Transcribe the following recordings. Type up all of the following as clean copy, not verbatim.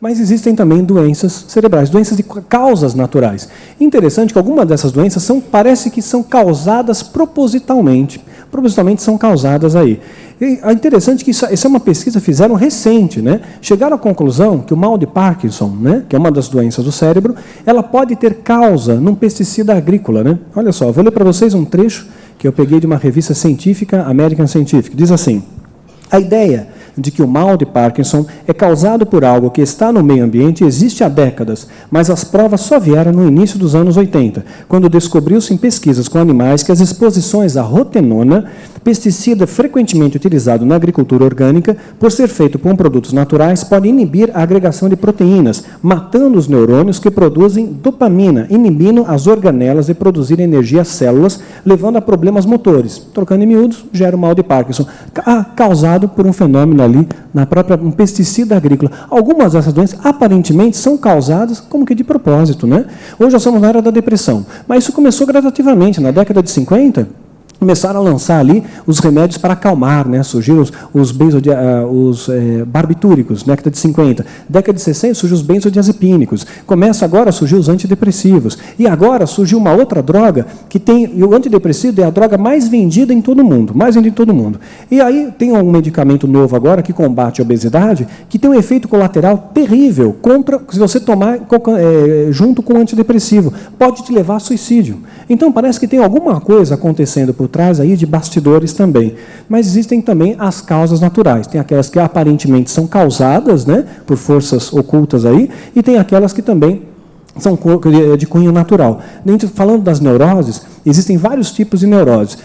Mas existem também doenças cerebrais, doenças de causas naturais. Interessante que algumas dessas doenças parece que são causadas propositalmente. Propositalmente são causadas aí. E é interessante que essa é uma pesquisa que fizeram recente, né? Chegaram à conclusão que o mal de Parkinson, né, que é uma das doenças do cérebro, ela pode ter causa num pesticida agrícola, né? Olha só, vou ler para vocês um trecho que eu peguei de uma revista científica, American Scientific. Diz assim: a ideia de que o mal de Parkinson é causado por algo que está no meio ambiente existe há décadas, mas as provas só vieram no início dos anos 80, quando descobriu-se em pesquisas com animais que as exposições à rotenona, pesticida frequentemente utilizado na agricultura orgânica, por ser feito com produtos naturais, pode inibir a agregação de proteínas, matando os neurônios que produzem dopamina, inibindo as organelas de produzir energia às células, levando a problemas motores. Trocando em miúdos, gera o mal de Parkinson, causado por um fenômeno ali, na própria um pesticida agrícola. Algumas dessas doenças, aparentemente, são causadas como que de propósito, né? Hoje nós estamos na era da depressão, mas isso começou gradativamente. Na década de 50, começaram a lançar ali os remédios para acalmar, né? Surgiram os barbitúricos, década de 50. Década de 60 surgiu os benzodiazepínicos. Começa agora a surgir os antidepressivos. E agora surgiu uma outra droga que tem, e o antidepressivo é a droga mais vendida em todo o mundo, mais vendida em todo o mundo. E aí tem um medicamento novo agora que combate a obesidade, que tem um efeito colateral terrível se você tomar junto com o antidepressivo. Pode te levar a suicídio. Então parece que tem alguma coisa acontecendo por trás aí de bastidores também. Mas existem também as causas naturais. Tem aquelas que aparentemente são causadas, né, por forças ocultas aí, e tem aquelas que também são de cunho natural. Falando das neuroses, existem vários tipos de neuroses.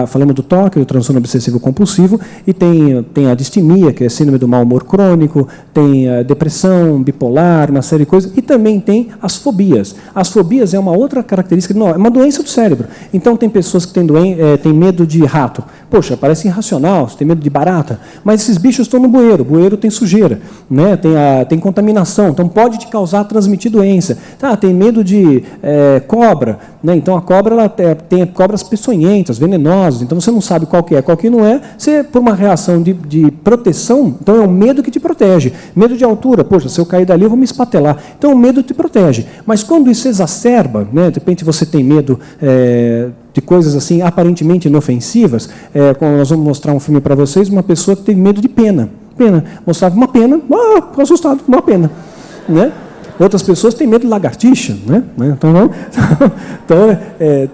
Falamos do TOC, do transtorno obsessivo compulsivo, e tem a distimia, que é síndrome do mau humor crônico, tem a depressão, bipolar, uma série de coisas, e também tem as fobias. As fobias é uma outra característica, é uma doença do cérebro. Então tem pessoas que têm medo de rato. Poxa, parece irracional, você tem medo de barata, mas esses bichos estão no bueiro, o bueiro tem sujeira, né? Tem contaminação, então pode te transmitir doença. Tem medo de cobra, né? Então a cobra ela tem cobras peçonhentas, venenosas, então você não sabe qual que não é, você, por uma reação de proteção, então é o medo que te protege. Medo de altura, poxa, se eu cair dali eu vou me espatelar. Então o medo te protege. Mas quando isso exacerba, né? De repente você tem medo de coisas assim aparentemente inofensivas, como nós vamos mostrar um filme para vocês, uma pessoa que tem medo de pena. Mostrava uma pena, assustado, uma pena, né? Outras pessoas têm medo de lagartixa, né? Então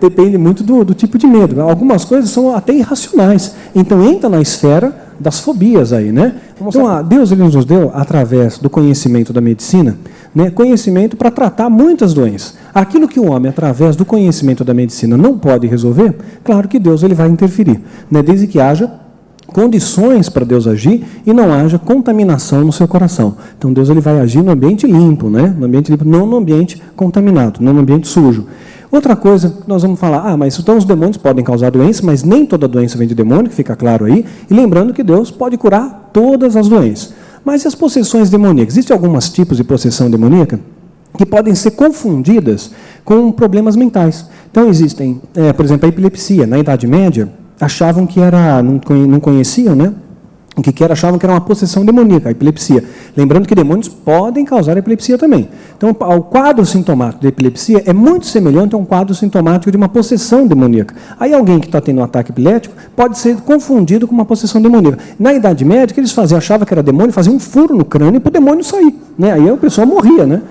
depende muito do tipo de medo. Algumas coisas são até irracionais. Então entra na esfera das fobias aí, né? Então Deus ele nos deu, através do conhecimento da medicina, né, conhecimento para tratar muitas doenças. Aquilo que o homem, através do conhecimento da medicina, não pode resolver, claro que Deus ele vai interferir, né? Desde que haja condições para Deus agir e não haja contaminação no seu coração. Então Deus ele vai agir no ambiente limpo, né? No ambiente limpo, não no ambiente contaminado, não no ambiente sujo. Outra coisa que nós vamos falar, mas então os demônios podem causar doença, mas nem toda doença vem de demônio, que fica claro aí, e lembrando que Deus pode curar todas as doenças. Mas e as possessões demoníacas? Existem alguns tipos de possessão demoníaca que podem ser confundidas com problemas mentais. Então existem, por exemplo, a epilepsia. Na Idade Média, achavam que não conheciam, né? O que era? Achavam que era uma possessão demoníaca, a epilepsia. Lembrando que demônios podem causar epilepsia também. Então, o quadro sintomático da epilepsia é muito semelhante a um quadro sintomático de uma possessão demoníaca. Aí alguém que está tendo um ataque epilético pode ser confundido com uma possessão demoníaca. Na Idade Média, o que eles faziam? Achavam que era demônio, faziam um furo no crânio para o demônio sair, né? Aí a pessoa morria, né?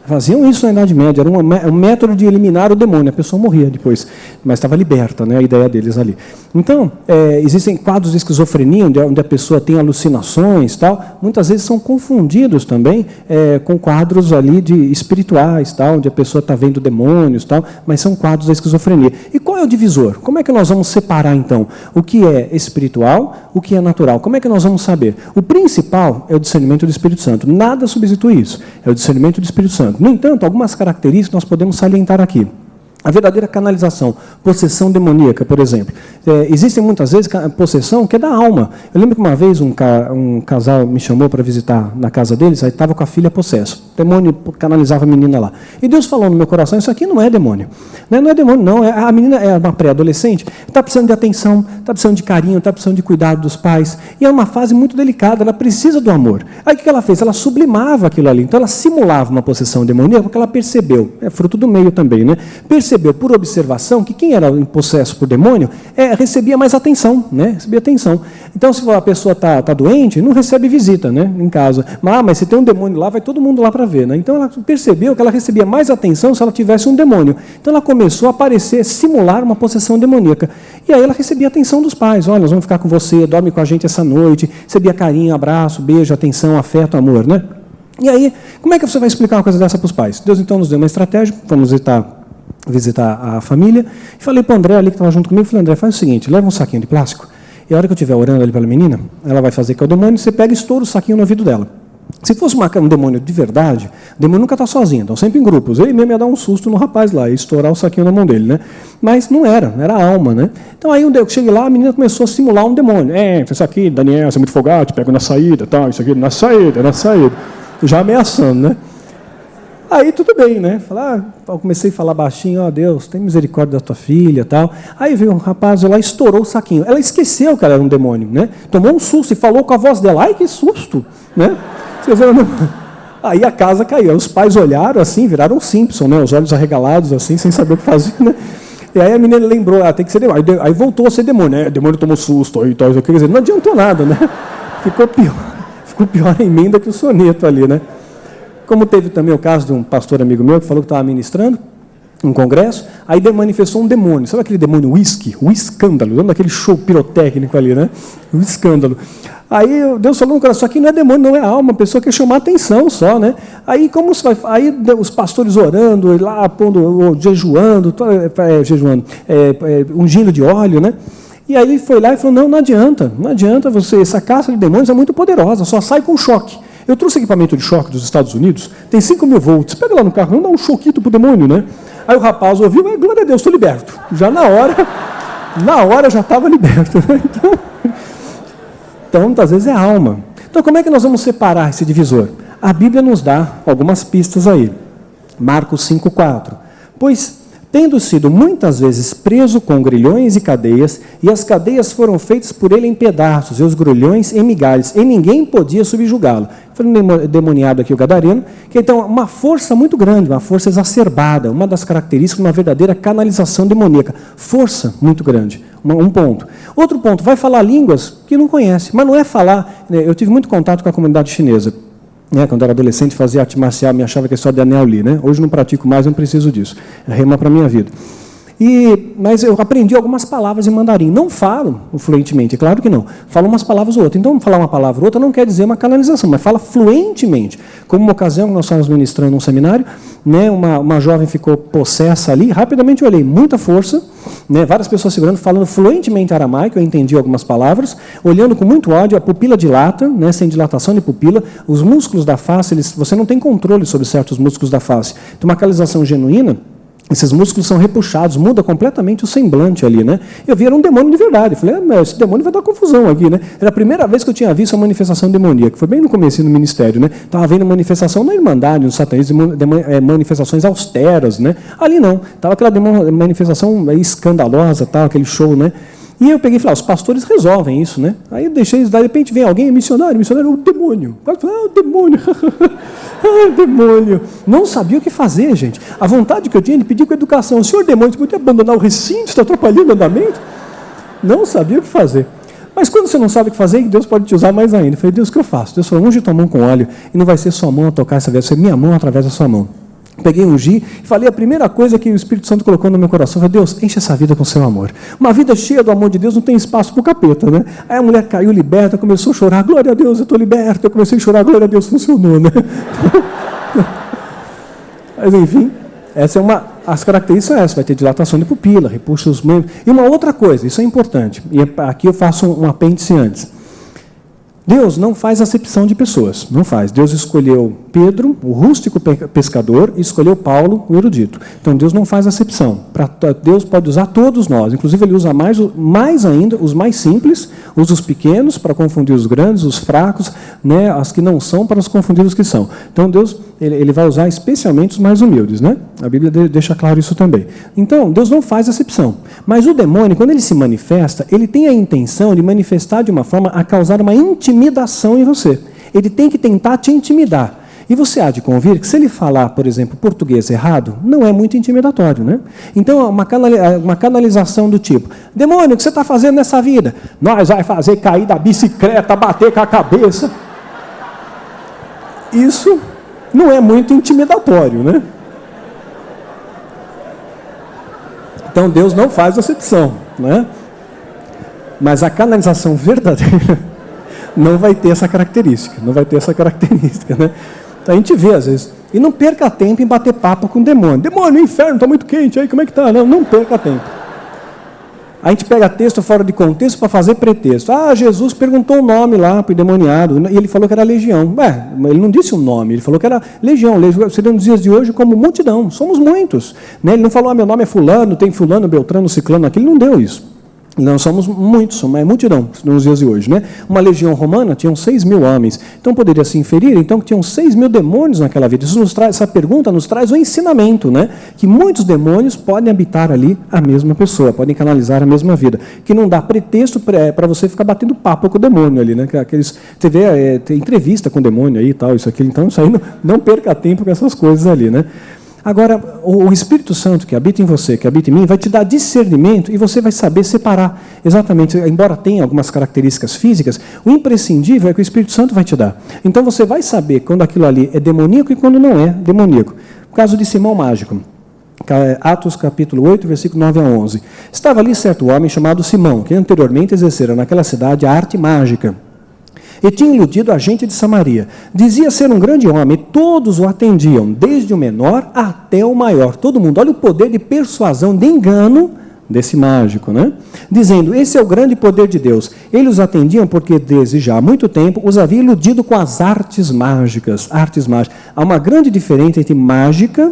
Faziam isso na Idade Média, era um método de eliminar o demônio, a pessoa morria depois, mas estava liberta, né, a ideia deles ali. Então, existem quadros de esquizofrenia, onde a pessoa tem alucinações, tal, muitas vezes são confundidos também com quadros ali espirituais, tal, onde a pessoa está vendo demônios, tal, mas são quadros da esquizofrenia. E qual é o divisor? Como é que nós vamos separar, então, o que é espiritual, o que é natural? Como é que nós vamos saber? O principal é o discernimento do Espírito Santo, nada substitui isso, é o discernimento do Espírito Santo. No entanto, algumas características nós podemos salientar aqui. A verdadeira canalização, possessão demoníaca, por exemplo. Existem muitas vezes possessão que é da alma. Eu lembro que uma vez um casal me chamou para visitar na casa deles, aí estava com a filha possessa. O demônio canalizava a menina lá. E Deus falou no meu coração, isso aqui não é demônio. Não é demônio, não. A menina é uma pré-adolescente, está precisando de atenção, está precisando de carinho, está precisando de cuidado dos pais. E é uma fase muito delicada, ela precisa do amor. Aí o que ela fez? Ela sublimava aquilo ali. Então ela simulava uma possessão demoníaca porque ela percebeu, é fruto do meio também, né? Percebeu por observação que quem era possesso por demônio recebia mais atenção, né? Recebia atenção. Então, se a pessoa está doente, não recebe visita, né? Em casa. Mas se tem um demônio lá, vai todo mundo lá para ver, né? Então, ela percebeu que ela recebia mais atenção se ela tivesse um demônio. Então, ela começou a aparecer, simular uma possessão demoníaca. E aí ela recebia atenção dos pais. Olha, nós vamos ficar com você, dorme com a gente essa noite. Recebia carinho, abraço, beijo, atenção, afeto, amor, né? E aí, como é que você vai explicar uma coisa dessa para os pais? Deus, então, nos deu uma estratégia. Vamos visitar a família, e falei para o André ali, que estava junto comigo, falei, André, faz o seguinte, leva um saquinho de plástico, e a hora que eu estiver orando ali pela menina, ela vai fazer que é o demônio, você pega e estoura o saquinho no ouvido dela. Se fosse um demônio de verdade, o demônio nunca está sozinho, então sempre em grupos. Ele mesmo ia dar um susto no rapaz lá, ia estourar o saquinho na mão dele, né? Mas não era a alma, né? Então aí eu cheguei lá, a menina começou a simular um demônio. Isso aqui, Daniel, você é muito folgado, te pego na saída, tal, isso aqui na saída, já ameaçando, né? Aí tudo bem, né? Eu comecei a falar baixinho, Deus, tem misericórdia da tua filha, tal. Aí veio um rapaz lá, estourou o saquinho. Ela esqueceu que ela era um demônio, né? Tomou um susto e falou com a voz dela, ai que susto, né? Aí a casa caiu. Os pais olharam assim, viraram Simpson, né? Os olhos arregalados assim, sem saber o que fazer, né? E aí a menina lembrou, tem que ser demônio. Aí voltou a ser demônio, né? O demônio tomou susto, aí, tal, quer dizer, não adiantou nada, né? Ficou pior a emenda que o soneto ali, né? Como teve também o caso de um pastor amigo meu que falou que estava ministrando um congresso, aí manifestou um demônio. Sabe aquele demônio whisky? O escândalo. Lembra daquele show pirotécnico ali, né? O escândalo. Aí Deus falou no coração, isso aqui não é demônio, não é alma, a pessoa quer chamar atenção só, né? Aí como se vai? Aí os pastores orando, lá jejuando, ungindo de óleo, né? E aí ele foi lá e falou, não adianta você, essa caça de demônios é muito poderosa, só sai com choque. Eu trouxe equipamento de choque dos Estados Unidos, tem 5.000 volts, pega lá no carro, vamos dar um choquito pro demônio, né? Aí o rapaz ouviu, glória a Deus, estou liberto. Já na hora já estava liberto. Né? Então, muitas vezes é alma. Então, como é que nós vamos separar esse divisor? A Bíblia nos dá algumas pistas aí. Marcos 5,4. Pois, tendo sido muitas vezes preso com grilhões e cadeias, e as cadeias foram feitas por ele em pedaços, e os grilhões em migalhas, e ninguém podia subjugá-lo. Foi um demoniado aqui, o gadareno, que então uma força muito grande, uma força exacerbada, uma das características de uma verdadeira canalização demoníaca. Força muito grande, um ponto. Outro ponto, vai falar línguas que não conhece, mas não é falar... Eu tive muito contato com a comunidade chinesa. Quando eu era adolescente, fazia arte marcial, me achava que é só de anel ali, né? Hoje não pratico mais, não preciso disso. É rema para a minha vida. Mas eu aprendi algumas palavras em mandarim. Não falo fluentemente, claro que não. Falo umas palavras ou outras. Então, falar uma palavra ou outra não quer dizer uma canalização, mas fala fluentemente. Como uma ocasião que nós estávamos ministrando um seminário, né, uma jovem ficou possessa ali, rapidamente eu olhei, muita força, né, várias pessoas segurando, falando fluentemente aramaico, eu entendi algumas palavras, olhando com muito ódio, a pupila dilata, né, sem dilatação de pupila, os músculos da face, você não tem controle sobre certos músculos da face. Então, uma canalização genuína, esses músculos são repuxados, muda completamente o semblante ali, né? Eu vi, era um demônio de verdade. Eu falei, mas esse demônio vai dar confusão aqui, né? Era a primeira vez que eu tinha visto a manifestação demoníaca, foi bem no começo do ministério, né? Estava vendo manifestação na Irmandade, no satanismo, manifestações austeras, né? Ali não, estava aquela manifestação escandalosa, tal, aquele show, né? E eu peguei e falei, os pastores resolvem isso, né? Aí eu deixei isso, de repente vem alguém, missionário, o demônio. O demônio. O demônio. Não sabia o que fazer, gente. A vontade que eu tinha de pedir com educação, o senhor demônio, você pode abandonar o recinto, está atrapalhando o andamento? Não sabia o que fazer. Mas quando você não sabe o que fazer, Deus pode te usar mais ainda. Eu falei, Deus, o que eu faço? Deus falou, unge tua mão com óleo, e não vai ser sua mão a tocar essa vez, vai ser minha mão através da sua mão. Peguei, ungi e falei a primeira coisa que o Espírito Santo colocou no meu coração. Falei, Deus, enche essa vida com o seu amor. Uma vida cheia do amor de Deus não tem espaço para o capeta, né? Aí a mulher caiu liberta, começou a chorar, glória a Deus, eu estou liberta. Eu comecei a chorar, glória a Deus, funcionou, né? Mas enfim, as características são essas, vai ter dilatação de pupila, repuxa os membros. E uma outra coisa, isso é importante, e aqui eu faço um apêndice antes. Deus não faz acepção de pessoas, não faz. Deus escolheu Pedro, o rústico pescador, e escolheu Paulo, o erudito. Então Deus não faz acepção. Deus pode usar todos nós, inclusive Ele usa mais ainda os mais simples, usa os pequenos para confundir os grandes, os fracos, né, as que não são para os confundir os que são. Então Deus ele vai usar especialmente os mais humildes, né? A Bíblia deixa claro isso também. Então Deus não faz acepção. Mas o demônio, quando ele se manifesta, ele tem a intenção de manifestar de uma forma a causar uma intimidação em você. Ele tem que tentar te intimidar. E você há de convir que se ele falar, por exemplo, português errado, não é muito intimidatório, né? Então, uma canalização do tipo, demônio, o que você está fazendo nessa vida? Nós vai fazer cair da bicicleta, bater com a cabeça. Isso não é muito intimidatório, né? Então, Deus não faz acepção, né? Mas a canalização verdadeira não vai ter essa característica, né? A gente vê às vezes, e não perca tempo em bater papo com o demônio. Demônio, o inferno está muito quente, aí como é que está? Não perca tempo. A gente pega texto fora de contexto para fazer pretexto. Jesus perguntou o nome lá para o endemoniado, e ele falou que era legião. Ele não disse o nome, ele falou que era legião. Seria nos dias de hoje como multidão, somos muitos. Né? Ele não falou, meu nome é fulano, tem fulano, beltrano, ciclano, aqui, ele não deu isso. Não somos muitos, somos multidão nos dias de hoje, né? Uma legião romana tinha 6.000 homens, então poderia se inferir, então que tinham 6.000 demônios naquela vida. Essa pergunta nos traz o ensinamento, né? Que muitos demônios podem habitar ali a mesma pessoa, podem canalizar a mesma vida, que não dá pretexto para você ficar batendo papo com o demônio ali, né? Você vê tem entrevista com o demônio aí e tal, isso aqui, então isso aí não perca tempo com essas coisas ali, né? Agora, o Espírito Santo que habita em você, que habita em mim, vai te dar discernimento e você vai saber separar exatamente, embora tenha algumas características físicas, o imprescindível é que o Espírito Santo vai te dar. Então você vai saber quando aquilo ali é demoníaco e quando não é demoníaco. O caso de Simão Mágico, Atos capítulo 8, versículo 9 a 11. Estava ali certo homem chamado Simão, que anteriormente exercera naquela cidade a arte mágica. E tinha iludido a gente de Samaria. Dizia ser um grande homem, e todos o atendiam, desde o menor até o maior. Todo mundo, olha o poder de persuasão, de engano desse mágico, né? Dizendo, esse é o grande poder de Deus. Eles os atendiam porque desde já há muito tempo os havia iludido com as artes mágicas. Artes mágicas. Há uma grande diferença entre mágica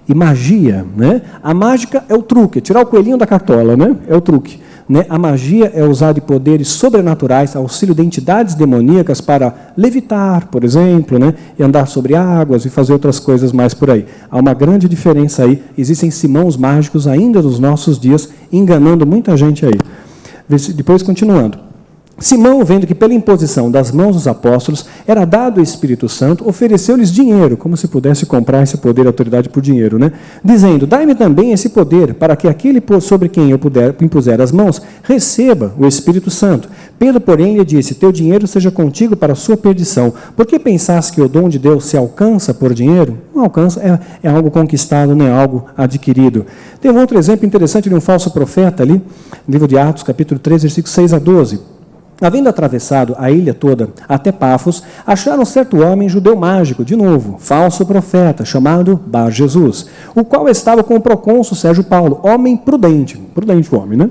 e magia, né? A mágica é o truque, tirar o coelhinho da cartola, né? É o truque. Né? A magia é usar de poderes sobrenaturais, auxílio de entidades demoníacas para levitar, por exemplo, né? E andar sobre águas e fazer outras coisas mais por aí. Há uma grande diferença aí. Existem simãos mágicos ainda nos nossos dias, enganando muita gente aí. Depois, continuando. Simão, vendo que pela imposição das mãos dos apóstolos era dado o Espírito Santo, ofereceu-lhes dinheiro, como se pudesse comprar esse poder e autoridade por dinheiro, né? Dizendo, dai-me também esse poder, para que aquele sobre quem eu impuser as mãos, receba o Espírito Santo. Pedro, porém, lhe disse, teu dinheiro seja contigo para a sua perdição. Por que pensaste que o dom de Deus se alcança por dinheiro? Não alcança, é algo conquistado, não é algo adquirido. Tem um outro exemplo interessante de um falso profeta ali, no livro de Atos, capítulo 3, versículos 6 a 12. Havendo atravessado a ilha toda até Pafos, acharam certo homem judeu mágico, de novo, falso profeta, chamado Bar Jesus, o qual estava com o procônsul Sérgio Paulo, homem prudente o homem, né?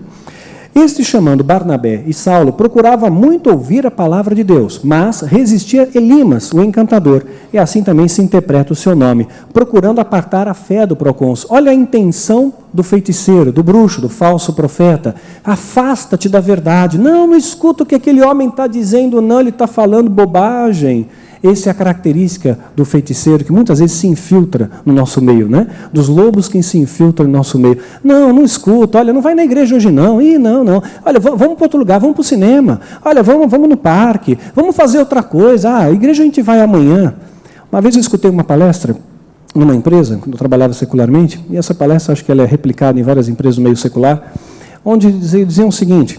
Este, chamando Barnabé e Saulo, procurava muito ouvir a palavra de Deus, mas resistia Elimas, o encantador, e assim também se interpreta o seu nome, procurando apartar a fé do procônsul. Olha a intenção do feiticeiro, do bruxo, do falso profeta. Afasta-te da verdade. Não escuta o que aquele homem está dizendo, não, ele está falando bobagem. Essa é a característica do feiticeiro, que muitas vezes se infiltra no nosso meio, né? Dos lobos que se infiltram no nosso meio. Não escuta, olha, não vai na igreja hoje não. Não. Olha, vamos para outro lugar, vamos para o cinema. Olha, vamos no parque, vamos fazer outra coisa. A igreja a gente vai amanhã. Uma vez eu escutei uma palestra numa empresa, quando eu trabalhava secularmente, e essa palestra acho que ela é replicada em várias empresas do meio secular, onde diziam o seguinte,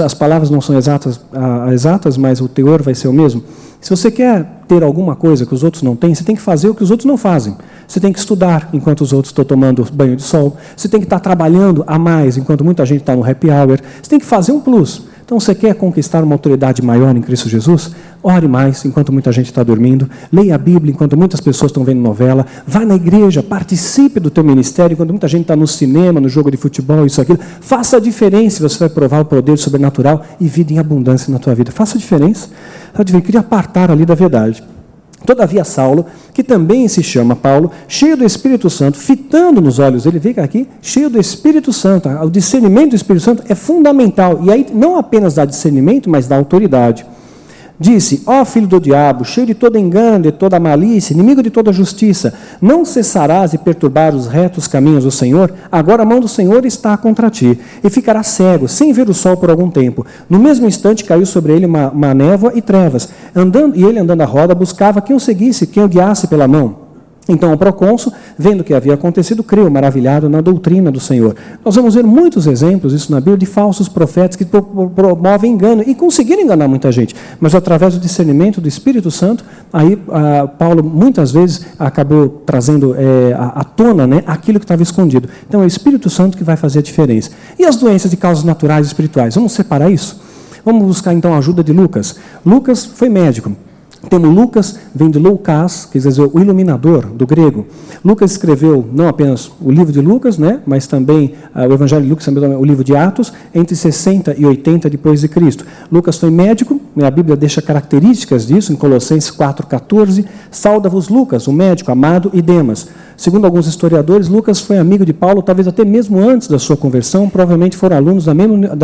as palavras não são exatas, mas o teor vai ser o mesmo. Se você quer ter alguma coisa que os outros não têm, você tem que fazer o que os outros não fazem. Você tem que estudar enquanto os outros estão tomando banho de sol. Você tem que estar trabalhando a mais enquanto muita gente está no happy hour. Você tem que fazer um plus. Então, você quer conquistar uma autoridade maior em Cristo Jesus? ore mais enquanto muita gente está dormindo, leia a Bíblia enquanto muitas pessoas estão vendo novela, vá na igreja, participe do teu ministério enquanto muita gente está no cinema, no jogo de futebol, isso, aquilo. Faça a diferença, você vai provar o poder sobrenatural e vida em abundância na tua vida. Faça a diferença. Queria apartar ali da verdade. Todavia Saulo, que também se chama Paulo, cheio do Espírito Santo, fitando nos olhos dele, vê aqui, cheio do Espírito Santo, o discernimento do Espírito Santo é fundamental, e aí não apenas dá discernimento, mas dá autoridade. Disse, ó filho do diabo, cheio de todo engano, de toda malícia, inimigo de toda justiça, não cessarás de perturbar os retos caminhos do Senhor? Agora a mão do Senhor está contra ti, e ficará cego, sem ver o sol por algum tempo. No mesmo instante caiu sobre ele uma névoa e trevas, e ele andando à roda buscava quem o seguisse, quem o guiasse pela mão. Então o procônsul, vendo o que havia acontecido, creu, maravilhado na doutrina do Senhor. Nós vamos ver muitos exemplos, isso na Bíblia, de falsos profetas que promovem engano e conseguiram enganar muita gente. Mas através do discernimento do Espírito Santo, aí Paulo muitas vezes acabou trazendo à tona, né, aquilo que estava escondido. Então é o Espírito Santo que vai fazer a diferença. E as doenças de causas naturais e espirituais? Vamos separar isso? Vamos buscar então a ajuda de Lucas. Lucas foi médico. Temos Lucas, vem de Loukas, quer dizer, o iluminador, do grego. Lucas escreveu não apenas o livro de Lucas, né, mas também o Evangelho de Lucas, também o livro de Atos, entre 60 e 80 depois de Cristo. Lucas foi médico, né, a Bíblia deixa características disso, em Colossenses 4,14, sauda-vos Lucas, o médico, amado, e Demas. Segundo alguns historiadores, Lucas foi amigo de Paulo, talvez até mesmo antes da sua conversão, provavelmente foram alunos da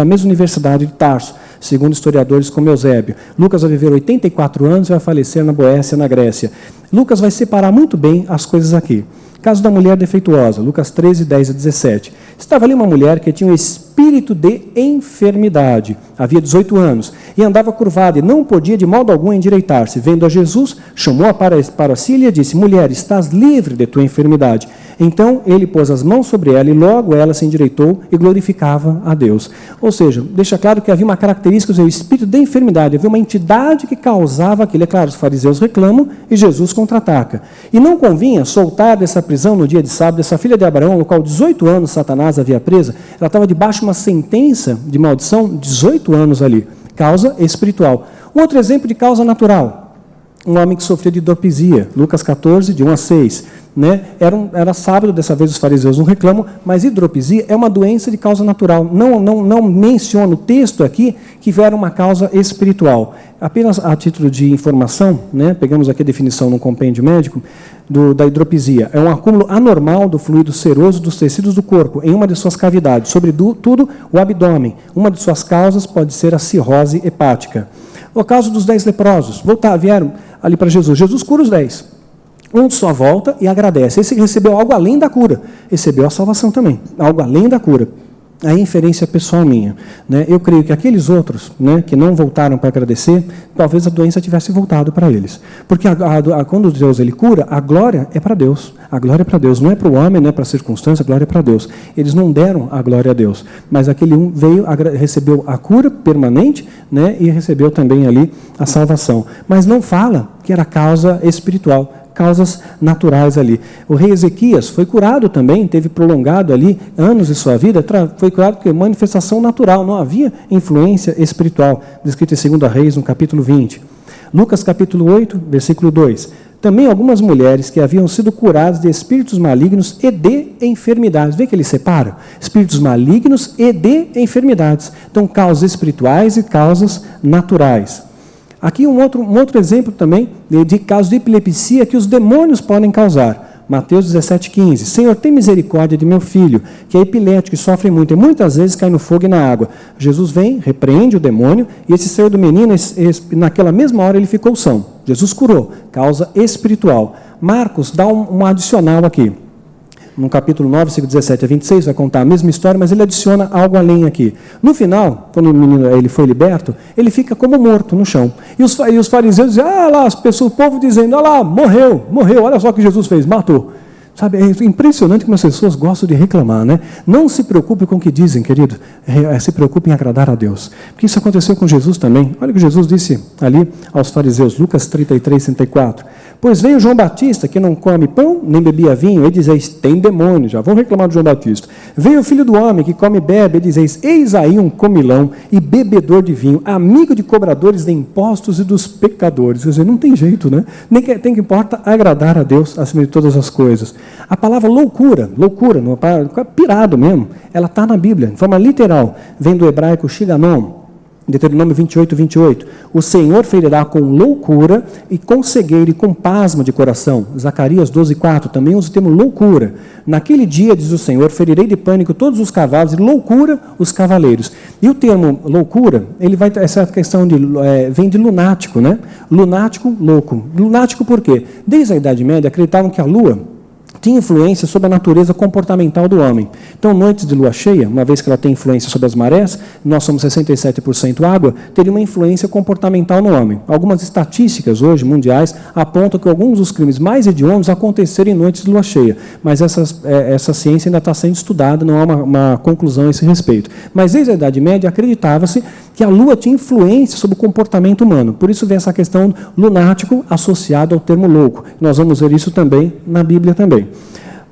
mesma universidade de Tarso, segundo historiadores como Eusébio. Lucas vai viver 84 anos e vai falecer na Boécia, na Grécia. Lucas vai separar muito bem as coisas aqui. Caso da mulher defeituosa, Lucas 13, 10 a 17. Estava ali uma mulher que tinha um espírito de enfermidade, havia 18 anos, e andava curvada, e não podia de modo algum endireitar-se. Vendo a Jesus, chamou-a para si e lhe disse, mulher, estás livre de tua enfermidade. Então ele pôs as mãos sobre ela, e logo ela se endireitou e glorificava a Deus. Ou seja, deixa claro que havia uma característica, o espírito de enfermidade, havia uma entidade que causava aquilo. É claro, os fariseus reclamam e Jesus contra-ataca. E não convinha soltar dessa prisão no dia de sábado, essa filha de Abraão, no qual 18 anos Satanás havia presa, ela estava debaixo de uma sentença de maldição, 18 anos ali. Causa espiritual. Um outro exemplo de causa natural. Um homem que sofria de hidropisia, Lucas 14, de 1 a 6. Né? Era sábado, dessa vez os fariseus não reclamam, mas hidropisia é uma doença de causa natural. Não menciona o texto aqui que era uma causa espiritual. Apenas a título de informação, né? Pegamos aqui a definição no compêndio médico da hidropisia. É um acúmulo anormal do fluido seroso dos tecidos do corpo em uma de suas cavidades, sobretudo o abdômen. Uma de suas causas pode ser a cirrose hepática. O caso dos 10 leprosos. Vieram ali para Jesus. Jesus cura os 10. Um só volta e agradece. Esse recebeu algo além da cura. Recebeu a salvação também. Algo além da cura. A inferência pessoal minha. Né? Eu creio que aqueles outros, né, que não voltaram para agradecer, talvez a doença tivesse voltado para eles. Porque quando Deus ele cura, a glória é para Deus. A glória é para Deus. Não é para o homem, não é para a circunstância, a glória é para Deus. Eles não deram a glória a Deus. Mas aquele um veio, recebeu a cura permanente, né, e recebeu também ali a salvação. Mas não fala que era causa espiritual. Causas naturais ali. O rei Ezequias foi curado também, teve prolongado ali anos de sua vida, foi curado porque manifestação natural, não havia influência espiritual, descrito em 2 Reis, no capítulo 20. Lucas capítulo 8, versículo 2. Também algumas mulheres que haviam sido curadas de espíritos malignos e de enfermidades. Vê que ele separa? Espíritos malignos e de enfermidades. Então, causas espirituais e causas naturais. Aqui um outro exemplo também de casos de epilepsia que os demônios podem causar. Mateus 17,15. Senhor, tem misericórdia de meu filho, que é epilético e sofre muito, e muitas vezes cai no fogo e na água. Jesus vem, repreende o demônio, e esse saiu do menino, naquela mesma hora ele ficou são. Jesus curou. Causa espiritual. Marcos dá um adicional aqui. No capítulo 9, versículo 17 a 26, vai contar a mesma história, mas ele adiciona algo além aqui. No final, quando o menino ele foi liberto, ele fica como morto no chão. E os fariseus dizem, lá, as pessoas, o povo dizendo, lá, morreu, olha só o que Jesus fez, matou. Sabe, é impressionante como as pessoas gostam de reclamar, né? Não se preocupe com o que dizem, querido. Se preocupe em agradar a Deus. Porque isso aconteceu com Jesus também. Olha o que Jesus disse ali aos fariseus, Lucas 33, 34. Pois veio João Batista, que não come pão, nem bebia vinho, e dizeis, tem demônio, já vão reclamar de João Batista. Veio o Filho do Homem, que come e bebe, e dizeis, eis aí um comilão e bebedor de vinho, amigo de cobradores de impostos e dos pecadores. Quer dizer, não tem jeito, né? Nem que tem que importa agradar a Deus acima de todas as coisas. A palavra loucura, pirado mesmo, ela está na Bíblia, de forma literal, vem do hebraico shiganon, Deuteronômio 28, 28. O Senhor ferirá com loucura e com cegueira e com pasmo de coração. Zacarias 12, 4 também usa o termo loucura. Naquele dia, diz o Senhor, ferirei de pânico todos os cavalos e loucura os cavaleiros. E o termo loucura, ele vai essa questão vem de lunático, né? Lunático, louco. Lunático por quê? Desde a Idade Média acreditavam que a lua tinha influência sobre a natureza comportamental do homem. Então, noites de lua cheia, uma vez que ela tem influência sobre as marés, nós somos 67% água, teria uma influência comportamental no homem. Algumas estatísticas hoje, mundiais, apontam que alguns dos crimes mais hediondos aconteceram em noites de lua cheia, mas essa ciência ainda está sendo estudada, não há uma conclusão a esse respeito. Mas desde a Idade Média acreditava-se que a lua tinha influência sobre o comportamento humano. Por isso vem essa questão lunático associada ao termo louco. Nós vamos ver isso também na Bíblia também.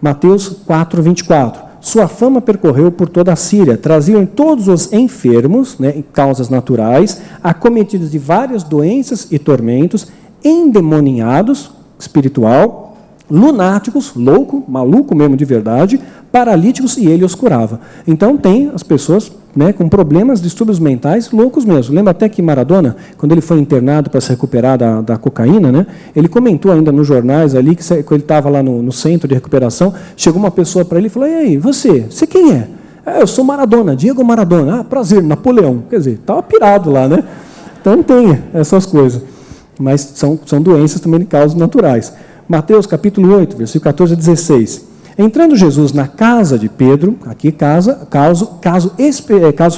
Mateus 4, 24. Sua fama percorreu por toda a Síria, traziam todos os enfermos, né, em causas naturais, acometidos de várias doenças e tormentos, endemoniados, espiritual, lunáticos, louco, maluco mesmo de verdade, paralíticos, e ele os curava. Então tem as pessoas, né, com problemas, distúrbios mentais, loucos mesmo. Lembra até que Maradona, quando ele foi internado para se recuperar da cocaína, né, ele comentou ainda nos jornais ali, que ele estava lá no centro de recuperação, chegou uma pessoa para ele e falou, e aí, você quem é? Eu sou Maradona, Diego Maradona. Ah, prazer, Napoleão. Quer dizer, estava pirado lá, né? Então tem essas coisas. Mas são doenças também de causas naturais. Mateus capítulo 8, versículo 14 a 16. Entrando Jesus na casa de Pedro, aqui caso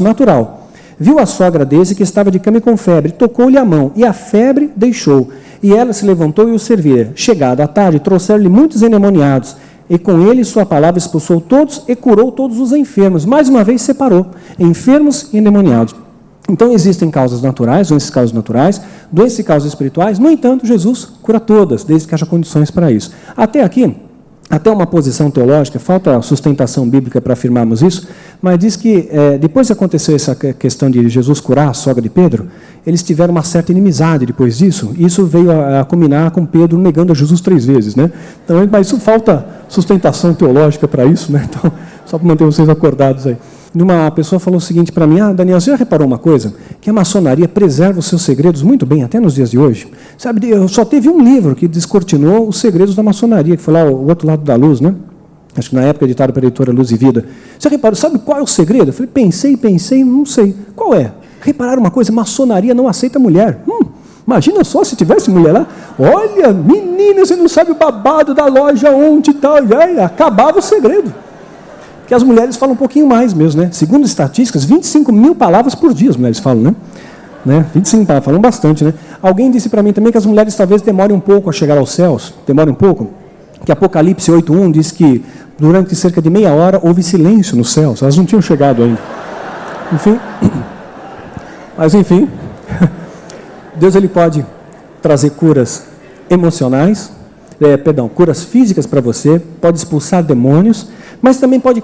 natural, viu a sogra desse que estava de cama e com febre, tocou-lhe a mão, e a febre deixou, e ela se levantou e o servia. Chegada a tarde, trouxeram-lhe muitos endemoniados, e com ele sua palavra expulsou todos e curou todos os enfermos. Mais uma vez separou, enfermos e endemoniados. Então existem causas naturais, doenças causas naturais, doenças e causas espirituais, no entanto, Jesus cura todas, desde que haja condições para isso. Até aqui, até uma posição teológica, falta sustentação bíblica para afirmarmos isso, mas diz que depois que aconteceu essa questão de Jesus curar a sogra de Pedro, eles tiveram uma certa inimizade depois disso, e isso veio a culminar com Pedro negando a Jesus 3 vezes, né? Então, mas isso falta sustentação teológica para isso, né? Então, só para manter vocês acordados aí. Uma pessoa falou o seguinte para mim, Daniel, você já reparou uma coisa? Que a maçonaria preserva os seus segredos muito bem, até nos dias de hoje. Sabe, só teve um livro que descortinou os segredos da maçonaria, que foi lá o Outro Lado da Luz, né? Acho que na época editado pela editora Luz e Vida. Você reparou, sabe qual é o segredo? Eu falei, pensei, não sei. Qual é? Repararam uma coisa, maçonaria não aceita mulher. Imagina só se tivesse mulher lá. Olha, menina, você não sabe o babado da loja ontem e tal. E aí, acabava o segredo. Que as mulheres falam um pouquinho mais mesmo, né? Segundo estatísticas, 25 mil palavras por dia as mulheres falam, né? 25 palavras, falam bastante, né? Alguém disse para mim também que as mulheres talvez demorem um pouco a chegar aos céus, demorem um pouco, que Apocalipse 8:1 diz que durante cerca de meia hora houve silêncio nos céus, elas não tinham chegado ainda. Enfim, Deus ele pode trazer curas emocionais, curas físicas para você, pode expulsar demônios, mas também pode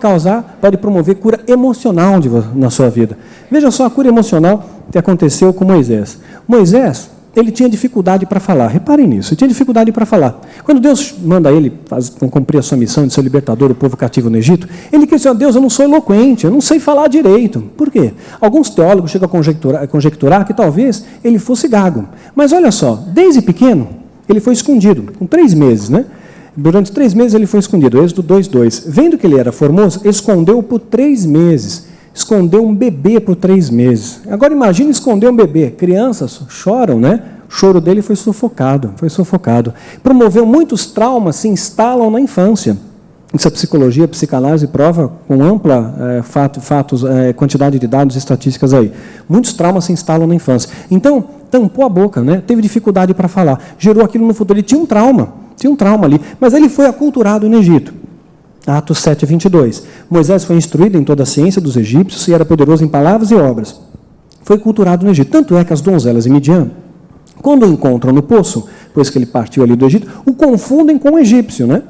promover cura emocional na sua vida. Veja só a cura emocional que aconteceu com Moisés. Moisés, ele tinha dificuldade para falar. Reparem nisso, ele tinha dificuldade para falar. Quando Deus manda ele cumprir a sua missão de ser libertador do povo cativo no Egito, ele quer dizer, Deus, eu não sou eloquente, eu não sei falar direito. Por quê? Alguns teólogos chegam a conjecturar que talvez ele fosse gago. Mas olha só, desde pequeno, ele foi escondido, com 3 meses, né? Durante 3 meses ele foi escondido, Êxodo 2:2. Vendo que ele era formoso, escondeu por 3 meses. Escondeu um bebê por 3 meses. Agora imagine esconder um bebê. Crianças choram, né? O choro dele foi sufocado. Promoveu muitos traumas, se instalam na infância. Isso a psicologia, a psicanálise prova com ampla quantidade de dados e estatísticas aí. Muitos traumas se instalam na infância. Então, tampou a boca, né? Teve dificuldade para falar. Gerou aquilo no futuro. Ele tinha um trauma ali. Mas ele foi aculturado no Egito. Atos 7:22. Moisés foi instruído em toda a ciência dos egípcios e era poderoso em palavras e obras. Foi culturado no Egito. Tanto é que as donzelas em Midian Quando o encontram no poço, pois que ele partiu ali do Egito, o confundem com o egípcio, né?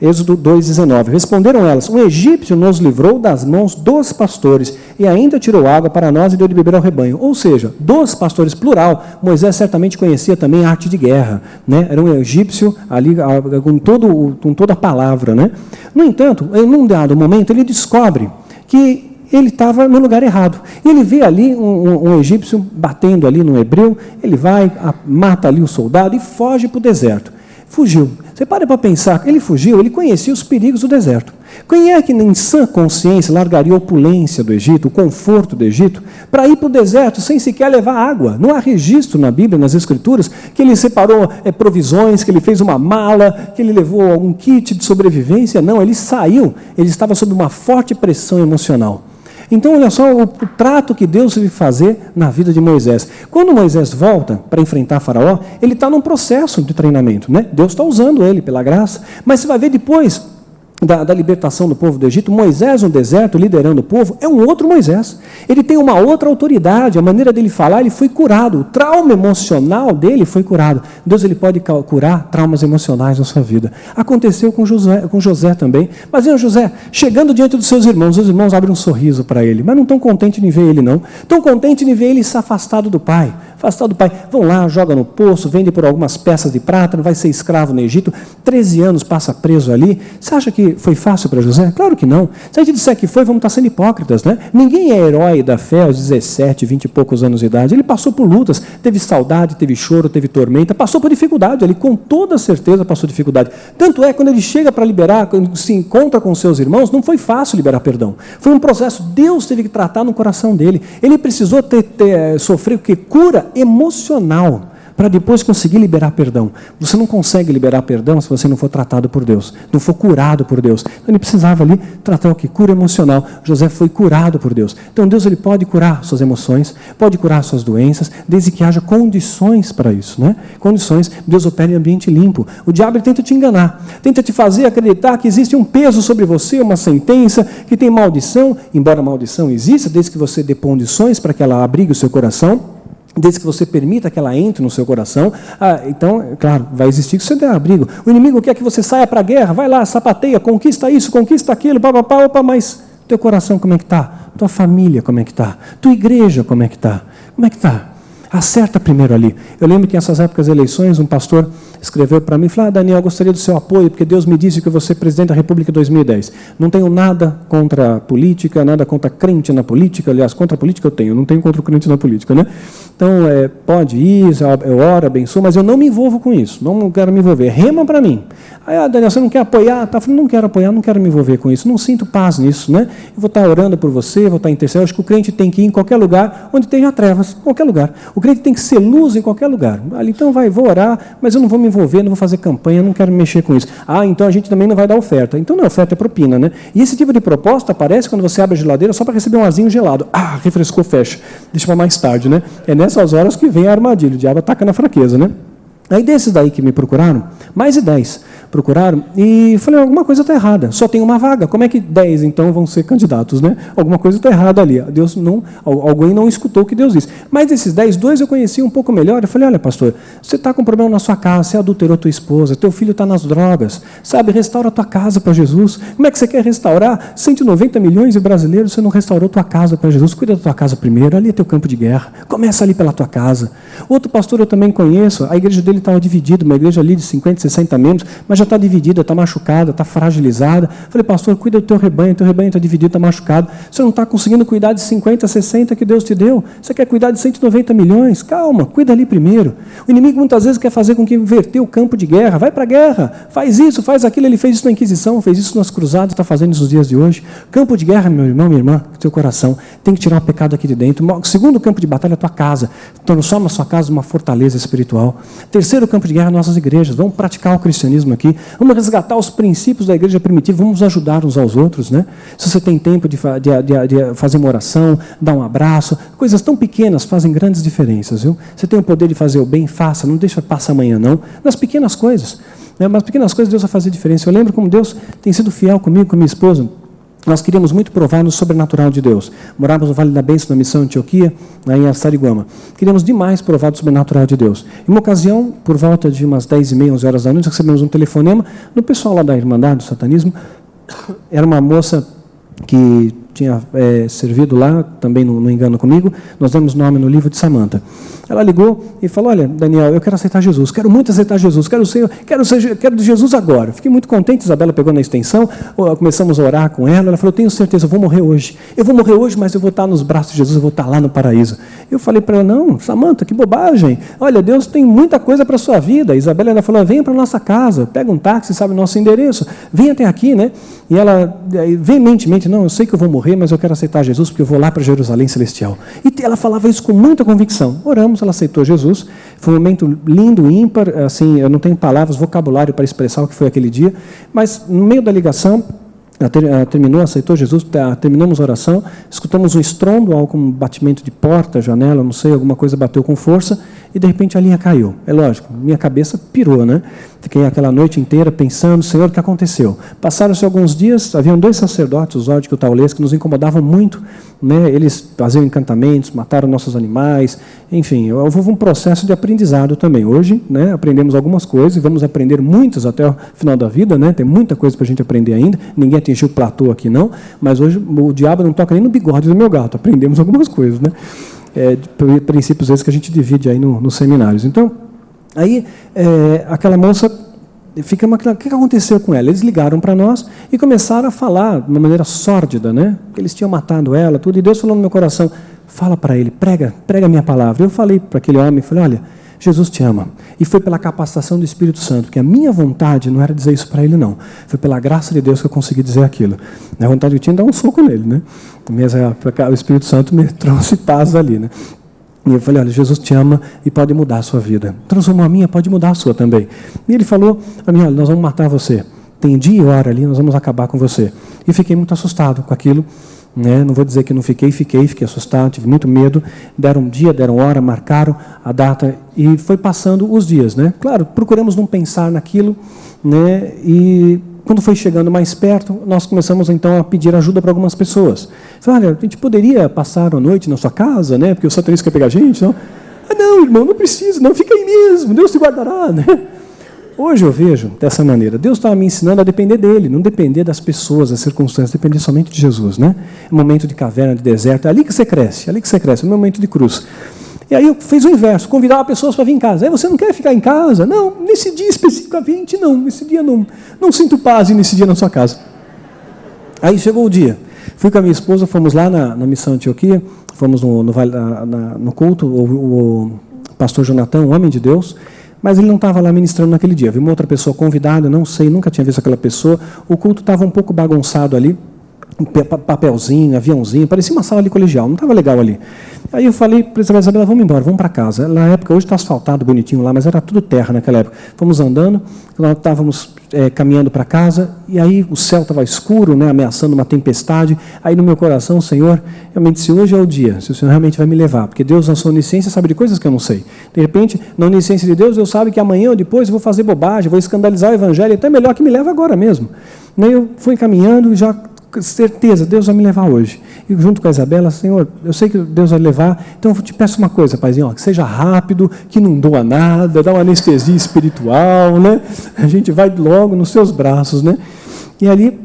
Êxodo 2,19. Responderam elas: um egípcio nos livrou das mãos dos pastores e ainda tirou água para nós e deu de beber ao rebanho. Ou seja, dos pastores, plural. Moisés certamente conhecia também a arte de guerra, né? Era um egípcio ali com toda a palavra, né? No entanto, em um dado momento, ele descobre que ele estava no lugar errado. Ele vê ali um egípcio batendo ali no hebreu, ele vai, mata ali o soldado e foge para o deserto. Fugiu. Você para pensar, ele fugiu, ele conhecia os perigos do deserto. Quem é que, em sã consciência, largaria a opulência do Egito, o conforto do Egito, para ir para o deserto sem sequer levar água? Não há registro na Bíblia, nas Escrituras, que ele separou provisões, que ele fez uma mala, que ele levou algum kit de sobrevivência. Não, ele saiu, ele estava sob uma forte pressão emocional. Então, olha só o trato que Deus teve que fazer na vida de Moisés. Quando Moisés volta para enfrentar Faraó, ele está num processo de treinamento, né? Deus está usando ele pela graça, mas você vai ver depois da libertação do povo do Egito, Moisés no deserto, liderando o povo, é um outro Moisés. Ele tem uma outra autoridade, a maneira dele falar, ele foi curado. O trauma emocional dele foi curado. Deus ele pode curar traumas emocionais na sua vida. Aconteceu com José também. Mas José, chegando diante dos seus irmãos, os irmãos abrem um sorriso para ele, mas não estão contentes de ver ele, não. Estão contentes de ver ele se afastado do pai. Afastado do pai. Vão lá, joga no poço, vende por algumas peças de prata, vai ser escravo no Egito, 13 anos passa preso ali. Você acha que foi fácil para José? Claro que não. Se a gente disser que foi, vamos estar sendo hipócritas, né? Ninguém é herói da fé aos 17, 20 e poucos anos de idade. Ele passou por lutas, teve saudade, teve choro, teve tormenta, passou por dificuldade, ele com toda certeza passou dificuldade. Tanto é, quando ele chega para liberar, quando se encontra com seus irmãos, não foi fácil liberar perdão. Foi um processo, Deus teve que tratar no coração dele. Ele precisou sofrer o que? Cura emocional, para depois conseguir liberar perdão. Você não consegue liberar perdão se você não for tratado por Deus, não for curado por Deus. Então ele precisava ali tratar o que? Cura emocional. José foi curado por Deus. Então Deus ele pode curar suas emoções, pode curar suas doenças, desde que haja condições para isso, né? Condições. Deus opera em ambiente limpo. O diabo ele tenta te enganar, tenta te fazer acreditar que existe um peso sobre você, uma sentença, que tem maldição, embora a maldição exista, desde que você dê condições para que ela abrigue o seu coração, desde que você permita que ela entre no seu coração. Então, é claro, vai existir que você dê abrigo. O inimigo quer que você saia para a guerra, vai lá, sapateia, conquista isso, conquista aquilo, mas teu coração como é que está? Tua família como é que está? Tua igreja como é que está? Como é que está? Acerta primeiro ali. Eu lembro que nessas épocas de eleições, um pastor escreveu para mim e falou: Daniel, eu gostaria do seu apoio, porque Deus me disse que eu vou ser presidente da República em 2010. Não tenho nada contra a política, nada contra crente na política. Aliás, contra a política eu tenho, não tenho contra o crente na política, né? Então, pode ir, eu oro, abençoo, mas eu não me envolvo com isso, não quero me envolver. Rema para mim. Aí, Daniel, você não quer apoiar? Tá, eu falei, não quero apoiar, não quero me envolver com isso, não sinto paz nisso, né? Eu vou estar orando por você, vou estar intercedendo. Acho que o crente tem que ir em qualquer lugar onde tenha trevas, qualquer lugar. O crente tem que ser luz em qualquer lugar. Ali, então, vou orar, mas eu não vou me envolver, não vou fazer campanha, não quero me mexer com isso. Então a gente também não vai dar oferta. Então não é oferta, é propina, né? E esse tipo de proposta aparece quando você abre a geladeira só para receber um arzinho gelado. Refrescou, fecha. Deixa para mais tarde, né? É nessas horas que vem a armadilha, o diabo ataca na fraqueza, né? Aí desses daí que me procuraram, mais de 10 procuraram, e falei, alguma coisa está errada, só tem uma vaga, como é que 10 então vão ser candidatos, né? Alguma coisa está errada ali, alguém não escutou o que Deus disse. Mas desses 10, 2 eu conheci um pouco melhor, eu falei, olha pastor, você está com problema na sua casa, você adulterou tua esposa, teu filho está nas drogas, sabe, restaura tua casa para Jesus. Como é que você quer restaurar 190 milhões de brasileiros, você não restaurou tua casa para Jesus? Cuida da tua casa primeiro, ali é teu campo de guerra, começa ali pela tua casa. Outro pastor eu também conheço, a igreja dele estava dividida, uma igreja ali de 50, 60 membros, mas já está dividida, está machucada, está fragilizada. Falei, pastor, cuida do teu rebanho está dividido, está machucado. Você não está conseguindo cuidar de 50, 60 que Deus te deu. Você quer cuidar de 190 milhões? Calma, cuida ali primeiro. O inimigo muitas vezes quer fazer com que inverter o campo de guerra. Vai para a guerra, faz isso, faz aquilo. Ele fez isso na Inquisição, fez isso nas cruzadas, está fazendo isso nos dias de hoje. Campo de guerra, meu irmão, minha irmã, teu coração, tem que tirar o pecado aqui de dentro. O segundo campo de batalha é a tua casa. Transforma a sua casa numa fortaleza espiritual. Terceiro campo de guerra, nossas igrejas. Vamos praticar o cristianismo aqui. Vamos resgatar os princípios da igreja primitiva. Vamos ajudar uns aos outros, né? Se você tem tempo de fazer uma oração, dar um abraço, coisas tão pequenas fazem grandes diferenças, viu? Você tem o poder de fazer o bem, faça. Não deixa passar amanhã, não. Nas pequenas coisas. Né? Mas pequenas coisas Deus vai fazer diferença. Eu lembro como Deus tem sido fiel comigo, com minha esposa. nós queríamos muito provar no sobrenatural de Deus. Morávamos no Vale da Bênção, na missão Antioquia, em Araçariguama. Queríamos demais provar do sobrenatural de Deus. Em uma ocasião, por volta de umas 10h30, 11 horas da noite, recebemos um telefonema do pessoal lá da Irmandade do Satanismo. Era uma moça que tinha servido lá, também no Engano Comigo, nós demos nome no livro de Samanta. Ela ligou e falou, olha, Daniel, eu quero aceitar Jesus, quero muito aceitar Jesus, quero de Jesus agora. Fiquei muito contente, Isabela pegou na extensão, começamos a orar com ela, ela falou, tenho certeza, eu vou morrer hoje, mas eu vou estar nos braços de Jesus, eu vou estar lá no paraíso. Eu falei para ela, não, Samanta, que bobagem, olha, Deus tem muita coisa para a sua vida. A Isabela ainda falou, venha para a nossa casa, pega um táxi, sabe o nosso endereço, vem até aqui, né? E ela, veementemente, não, eu sei que eu vou morrer, mas eu quero aceitar Jesus, porque eu vou lá para Jerusalém Celestial. E ela falava isso com muita convicção. Oramos, ela aceitou Jesus. Foi um momento lindo, ímpar, assim, eu não tenho palavras, vocabulário para expressar o que foi aquele dia, mas no meio da ligação, ela terminou, aceitou Jesus, terminamos a oração, escutamos um estrondo, algum batimento de porta, janela, não sei, alguma coisa bateu com força, e de repente a linha caiu. É lógico, minha cabeça pirou, né? Fiquei aquela noite inteira pensando, Senhor, o que aconteceu? Passaram-se alguns dias, haviam 2 sacerdotes, os Órdico e o Taulês, que nos incomodavam muito, né? Eles faziam encantamentos, mataram nossos animais, enfim, houve um processo de aprendizado também. Hoje, né, aprendemos algumas coisas, e vamos aprender muitas até o final da vida, né? Tem muita coisa para a gente aprender ainda, ninguém atingiu o platô aqui não, mas hoje o diabo não toca nem no bigode do meu gato, aprendemos algumas coisas, né? De princípios esses que a gente divide aí nos seminários. Então, aí, aquela moça, o que aconteceu com ela? Eles ligaram para nós e começaram a falar de uma maneira sórdida, né? Que eles tinham matado ela, tudo, e Deus falou no meu coração, fala para ele, prega a minha palavra. Eu falei para aquele homem, falei, olha, Jesus te ama. E foi pela capacitação do Espírito Santo, porque a minha vontade não era dizer isso para ele, não. Foi pela graça de Deus que eu consegui dizer aquilo. A vontade que eu tinha de dar um soco nele, né? Mas o Espírito Santo me trouxe paz ali, né? E eu falei, olha, Jesus te ama e pode mudar a sua vida. Transformou a minha, pode mudar a sua também. E ele falou para mim, olha, nós vamos matar você. Tem dia e hora ali, nós vamos acabar com você. E fiquei muito assustado com aquilo. Né? Não vou dizer que não fiquei assustado, tive muito medo. Deram dia, deram hora, marcaram a data e foi passando os dias, né? Claro, procuramos não pensar naquilo, né? E quando foi chegando mais perto, nós começamos então a pedir ajuda para algumas pessoas. Falei, olha, a gente poderia passar a noite na sua casa, né? Porque o satanista quer pegar a gente, não? Ah, não, irmão, não precisa, não, fica aí mesmo, Deus te guardará, né? Hoje eu vejo dessa maneira, Deus estava me ensinando a depender dele, não depender das pessoas, das circunstâncias, depender somente de Jesus, né? É um momento de caverna, de deserto, é ali que você cresce, é um momento de cruz. E aí eu fiz o inverso, convidava pessoas para vir em casa. Aí você não quer ficar em casa? Não, nesse dia especificamente não, nesse dia não sinto paz nesse dia na sua casa. Aí chegou o dia, fui com a minha esposa, fomos lá na missão Antioquia, fomos no culto, o pastor Jonathan, um homem de Deus, mas ele não estava lá ministrando naquele dia. Havia uma outra pessoa convidada, não sei, nunca tinha visto aquela pessoa. O culto estava um pouco bagunçado ali, um papelzinho, aviãozinho, parecia uma sala de colegial, não estava legal ali. Aí eu falei para Isabela, vamos embora, vamos para casa. Na época, hoje está asfaltado, bonitinho lá, mas era tudo terra naquela época. Fomos andando, nós estávamos caminhando para casa, e aí o céu estava escuro, né, ameaçando uma tempestade. Aí no meu coração, Senhor, realmente, se hoje é o dia, se o Senhor realmente vai me levar, porque Deus, na sua onisciência, sabe de coisas que eu não sei. De repente, na onisciência de Deus, eu sabe que amanhã ou depois eu vou fazer bobagem, vou escandalizar o Evangelho, então é melhor que me leve agora mesmo. Aí eu fui caminhando, já certeza, Deus vai me levar hoje. E junto com a Isabela, Senhor, eu sei que Deus vai levar, então eu te peço uma coisa, paizinho, ó, que seja rápido, que não doa nada, dá uma anestesia espiritual, né? A gente vai logo nos seus braços, né? E ali,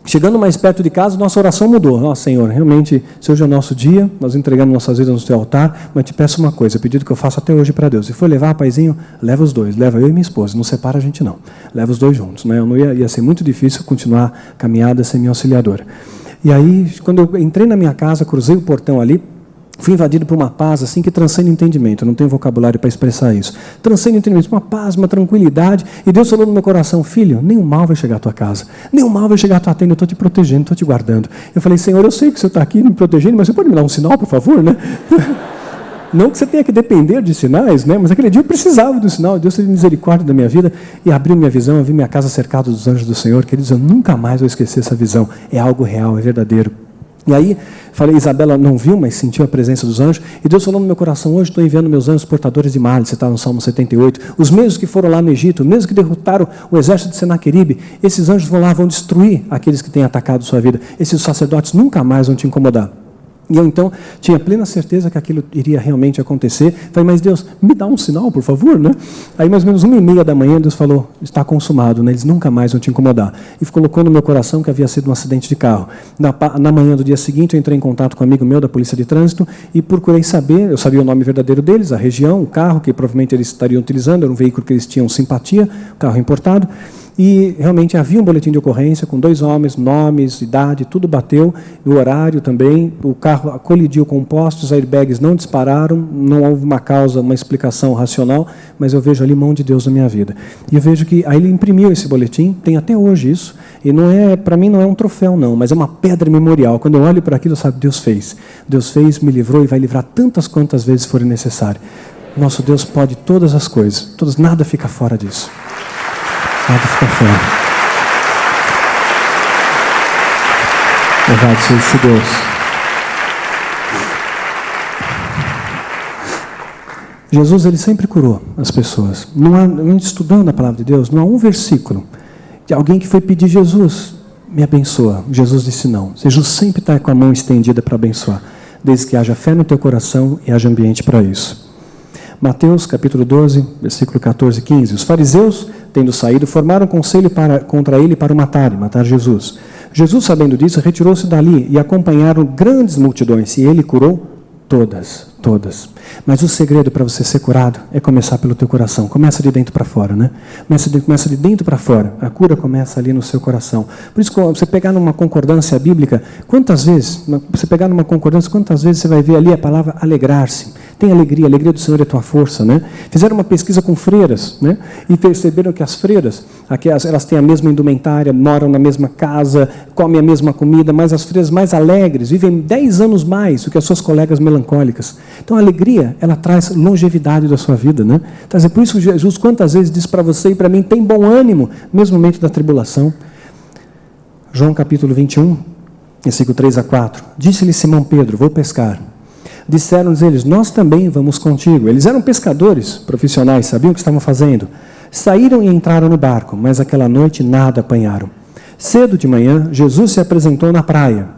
chegando mais perto de casa, nossa oração mudou. Ó, Senhor, realmente, se hoje é o nosso dia, nós entregamos nossas vidas no teu altar, mas te peço uma coisa, pedido que eu faço até hoje para Deus. Se for levar, paizinho, leva os dois, leva eu e minha esposa, não separa a gente não. Leva os dois juntos, né? Eu não ia ser muito difícil continuar a caminhada sem minha auxiliadora. E aí, quando eu entrei na minha casa, cruzei o portão ali, fui invadido por uma paz assim que transcende entendimento. Eu não tenho vocabulário para expressar isso. Transcende entendimento, uma paz, uma tranquilidade. E Deus falou no meu coração, filho, nenhum mal vai chegar à tua casa. Nenhum mal vai chegar à tua tenda, eu estou te protegendo, estou te guardando. Eu falei, Senhor, eu sei que o Senhor está aqui me protegendo, mas você pode me dar um sinal, por favor, né? Não que você tenha que depender de sinais, né? Mas aquele dia eu precisava de um sinal. Deus teve misericórdia da minha vida e abriu minha visão. Eu vi minha casa cercada dos anjos do Senhor. Queridos, eu nunca mais vou esquecer essa visão. É algo real, é verdadeiro. E aí, falei, Isabela não viu, mas sentiu a presença dos anjos. E Deus falou no meu coração, hoje estou enviando meus anjos portadores de males. Você está no Salmo 78. Os mesmos que foram lá no Egito, os mesmos que derrotaram o exército de Senaqueribe, esses anjos vão lá, vão destruir aqueles que têm atacado sua vida. Esses sacerdotes nunca mais vão te incomodar. E eu, então, tinha plena certeza que aquilo iria realmente acontecer. Falei, mas Deus, me dá um sinal, por favor, né? Aí, mais ou menos 1h30 da manhã, Deus falou, está consumado, né? Eles nunca mais vão te incomodar. E colocou no meu coração que havia sido um acidente de carro. Na manhã do dia seguinte, eu entrei em contato com um amigo meu da Polícia de Trânsito e procurei saber, eu sabia o nome verdadeiro deles, a região, o carro que provavelmente eles estariam utilizando, era um veículo que eles tinham simpatia, carro importado. E realmente havia um boletim de ocorrência com 2 homens, nomes, idade, tudo bateu, o horário também, o carro colidiu com postes, os airbags não dispararam, não houve uma causa, uma explicação racional, mas eu vejo ali mão de Deus na minha vida. E eu vejo que aí ele imprimiu esse boletim, tem até hoje isso, e não é, para mim não é um troféu não, mas é uma pedra memorial. Quando eu olho para aquilo, eu sabe, Deus fez, me livrou e vai livrar tantas quantas vezes forem necessárias. Nosso Deus pode todas as coisas, nada fica fora disso. Nada fica fora. Louvado seja esse Deus. Jesus, ele sempre curou as pessoas. Estudando a palavra de Deus, não há um versículo de alguém que foi pedir, Jesus, me abençoa. Jesus disse não. Jesus sempre está com a mão estendida para abençoar, desde que haja fé no teu coração e haja ambiente para isso. Mateus, capítulo 12, versículo 14 e 15. Os fariseus, tendo saído, formaram conselho contra ele para o matar Jesus. Jesus, sabendo disso, retirou-se dali e acompanharam grandes multidões, e ele curou todas. Mas o segredo para você ser curado é começar pelo teu coração. Começa de dentro para fora, né? Começa de dentro para fora. A cura começa ali no seu coração. Por isso, quando você pegar numa concordância bíblica, quantas vezes você vai ver ali a palavra alegrar-se. Tem alegria, a alegria do Senhor é tua força, né? Fizeram uma pesquisa com freiras, né? E perceberam que as freiras, elas têm a mesma indumentária, moram na mesma casa, comem a mesma comida, mas as freiras mais alegres vivem 10 anos mais do que as suas colegas melancólicas. Então a alegria, ela traz longevidade da sua vida, né? Então, é por isso que Jesus quantas vezes diz para você e para mim, tem bom ânimo, mesmo no momento da tribulação. João capítulo 21, versículo 3 a 4. Disse-lhe Simão Pedro, vou pescar. Disseram-lhes eles, nós também vamos contigo. Eles eram pescadores profissionais, sabiam o que estavam fazendo. Saíram e entraram no barco, mas aquela noite nada apanharam. Cedo de manhã, Jesus se apresentou na praia.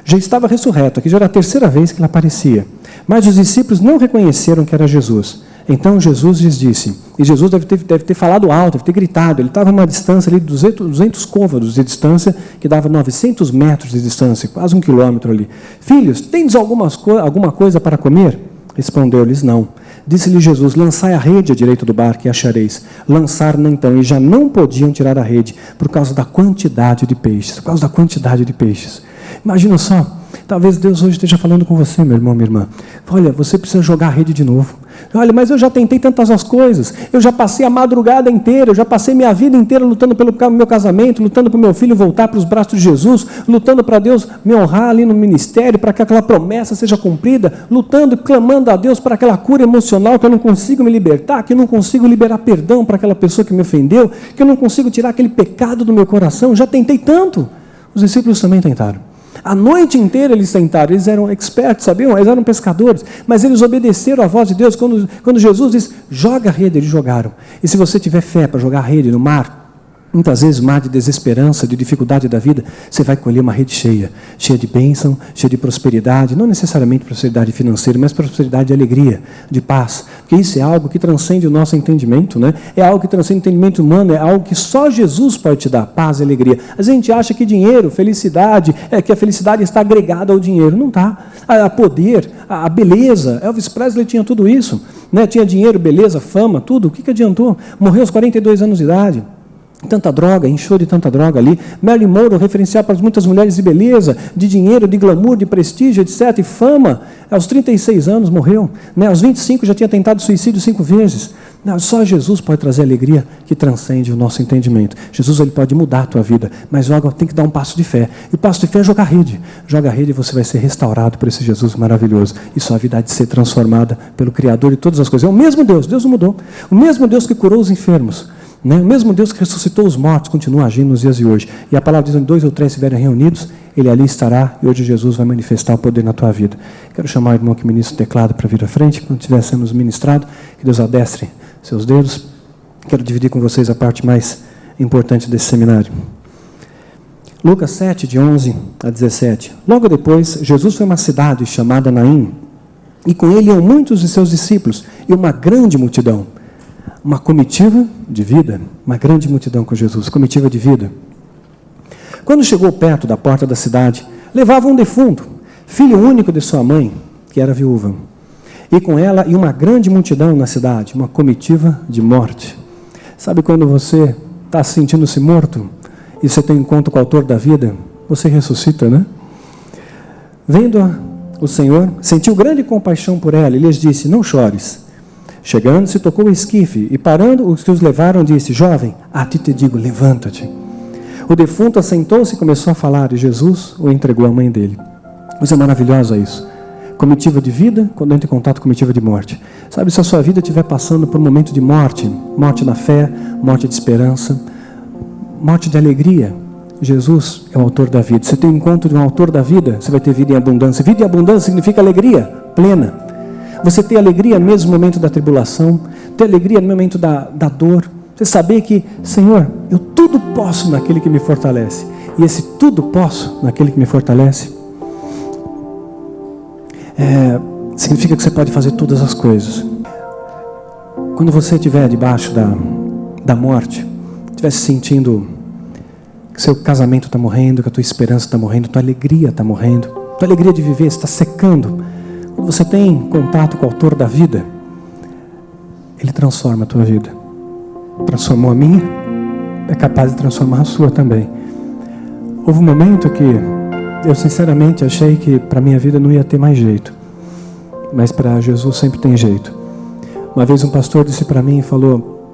Já estava ressurreto, aqui já era a 3ª vez que ele aparecia. Mas os discípulos não reconheceram que era Jesus. Então Jesus lhes disse, e Jesus deve ter falado alto, deve ter gritado, ele estava a uma distância ali de 200 côvados de distância, que dava 900 metros de distância, quase 1 quilômetro ali. Filhos, tendes alguma coisa para comer? Respondeu-lhes, não. Disse-lhe Jesus, lançai a rede à direita do barco e achareis. Lançaram então, e já não podiam tirar a rede, por causa da quantidade de peixes. Imagina só, talvez Deus hoje esteja falando com você, meu irmão, minha irmã. Olha, você precisa jogar a rede de novo. Olha, mas eu já tentei tantas as coisas. Eu já passei a madrugada inteira, eu já passei minha vida inteira lutando pelo meu casamento, lutando para o meu filho voltar para os braços de Jesus, lutando para Deus me honrar ali no ministério, para que aquela promessa seja cumprida, lutando e clamando a Deus para aquela cura emocional que eu não consigo me libertar, que eu não consigo liberar perdão para aquela pessoa que me ofendeu, que eu não consigo tirar aquele pecado do meu coração. Já tentei tanto. Os discípulos também tentaram. A noite inteira eles tentaram, eles eram expertos, sabiam? Eles eram pescadores, mas eles obedeceram à voz de Deus. Quando Jesus disse, joga a rede, eles jogaram. E se você tiver fé para jogar a rede no mar, muitas vezes, mar de desesperança, de dificuldade da vida, você vai colher uma rede cheia de bênção, cheia de prosperidade, não necessariamente prosperidade financeira, mas prosperidade de alegria, de paz, porque isso é algo que transcende o nosso entendimento, né? É algo que transcende o entendimento humano, é algo que só Jesus pode te dar, paz e alegria. A gente acha que dinheiro, felicidade, que a felicidade está agregada ao dinheiro, não está. A poder, a beleza, Elvis Presley tinha tudo isso, né? Tinha dinheiro, beleza, fama, tudo, o que adiantou? Morreu aos 42 anos de idade. Tanta droga, enxou de tanta droga ali. Marilyn Monroe, referencial para muitas mulheres de beleza, de dinheiro, de glamour, de prestígio, etc. E fama. Aos 36 anos morreu. Né? Aos 25 já tinha tentado suicídio 5 vezes. Não, só Jesus pode trazer alegria que transcende o nosso entendimento. Jesus, ele pode mudar a tua vida, mas logo tem que dar um passo de fé. E o passo de fé é jogar rede. Joga a rede e você vai ser restaurado por esse Jesus maravilhoso. E sua vida há de ser transformada pelo Criador de todas as coisas. É o mesmo Deus, Deus não mudou. O mesmo Deus que curou os enfermos, Né? O mesmo Deus que ressuscitou os mortos continua agindo nos dias de hoje. E a palavra diz: onde 2 ou 3 estiverem reunidos, Ele ali estará, e hoje Jesus vai manifestar o poder na tua vida. Quero chamar o irmão que ministra o teclado para vir à frente, quando estiver sendo ministrado, que Deus adestre seus dedos. Quero dividir com vocês a parte mais importante desse seminário. Lucas 7, de 11 a 17. Logo depois, Jesus foi a uma cidade chamada Naim, e com ele iam muitos de seus discípulos, e uma grande multidão. Uma comitiva de vida, uma grande multidão com Jesus, comitiva de vida. Quando chegou perto da porta da cidade, levava um defunto, filho único de sua mãe, que era viúva. E com ela ia uma grande multidão na cidade, uma comitiva de morte. Sabe quando você está sentindo-se morto, e você tem um encontro com o autor da vida, você ressuscita, né? Vendo o Senhor, sentiu grande compaixão por ela, e lhes disse: não chores. Chegando-se, tocou o esquife, e parando os que os levaram, disse: jovem, a ti te digo, levanta-te. O defunto assentou-se e começou a falar, e Jesus o entregou à mãe dele. Coisa maravilhosa isso. Comitiva de vida, quando entra em contato com comitiva de morte. Sabe, se a sua vida estiver passando por um momento de morte, morte na fé, morte de esperança, morte de alegria, Jesus é o autor da vida. Você tem um encontro de um autor da vida, você vai ter vida em abundância. Vida em abundância significa alegria plena. Você ter alegria mesmo no momento da tribulação, ter alegria no momento da dor. Você saber que, Senhor, eu tudo posso naquele que me fortalece. E esse tudo posso naquele que me fortalece, significa que você pode fazer todas as coisas. Quando você estiver debaixo da morte, estiver se sentindo que seu casamento está morrendo, que a tua esperança está morrendo, tua alegria está morrendo, tua alegria de viver está secando. Quando você tem contato com o autor da vida, Ele transforma a tua vida. Transformou a minha, é capaz de transformar a sua também. Houve um momento que eu sinceramente achei que para a minha vida não ia ter mais jeito. Mas para Jesus sempre tem jeito. Uma vez um pastor disse para mim e falou: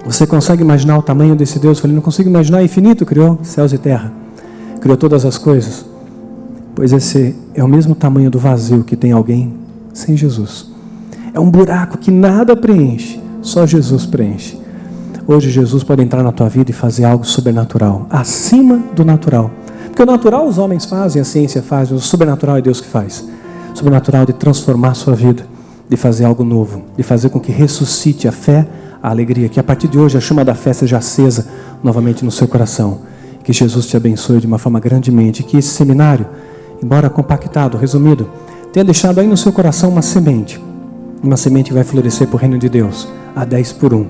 você consegue imaginar o tamanho desse Deus? Eu falei: não consigo imaginar, é infinito, criou céus e terra, criou todas as coisas. Pois esse é o mesmo tamanho do vazio que tem alguém sem Jesus. É um buraco que nada preenche, só Jesus preenche. Hoje Jesus pode entrar na tua vida e fazer algo sobrenatural, acima do natural. Porque o natural os homens fazem, a ciência faz, mas o sobrenatural é Deus que faz. O sobrenatural é de transformar a sua vida, de fazer algo novo, de fazer com que ressuscite a fé, a alegria, que a partir de hoje a chama da fé seja acesa novamente no seu coração. Que Jesus te abençoe de uma forma grandemente, que esse seminário, embora compactado, resumido, tenha deixado aí no seu coração uma semente que vai florescer para o reino de Deus, a 10 por 1.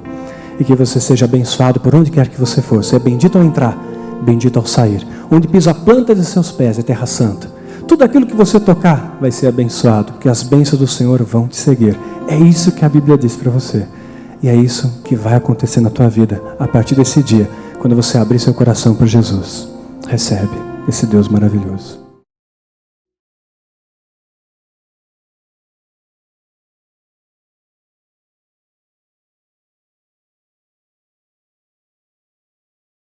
E que você seja abençoado por onde quer que você for. Você é bendito ao entrar, bendito ao sair. Onde pisa a planta de seus pés é terra santa. Tudo aquilo que você tocar vai ser abençoado, porque as bênçãos do Senhor vão te seguir. É isso que a Bíblia diz para você. E é isso que vai acontecer na tua vida, a partir desse dia, quando você abrir seu coração para Jesus. Recebe esse Deus maravilhoso.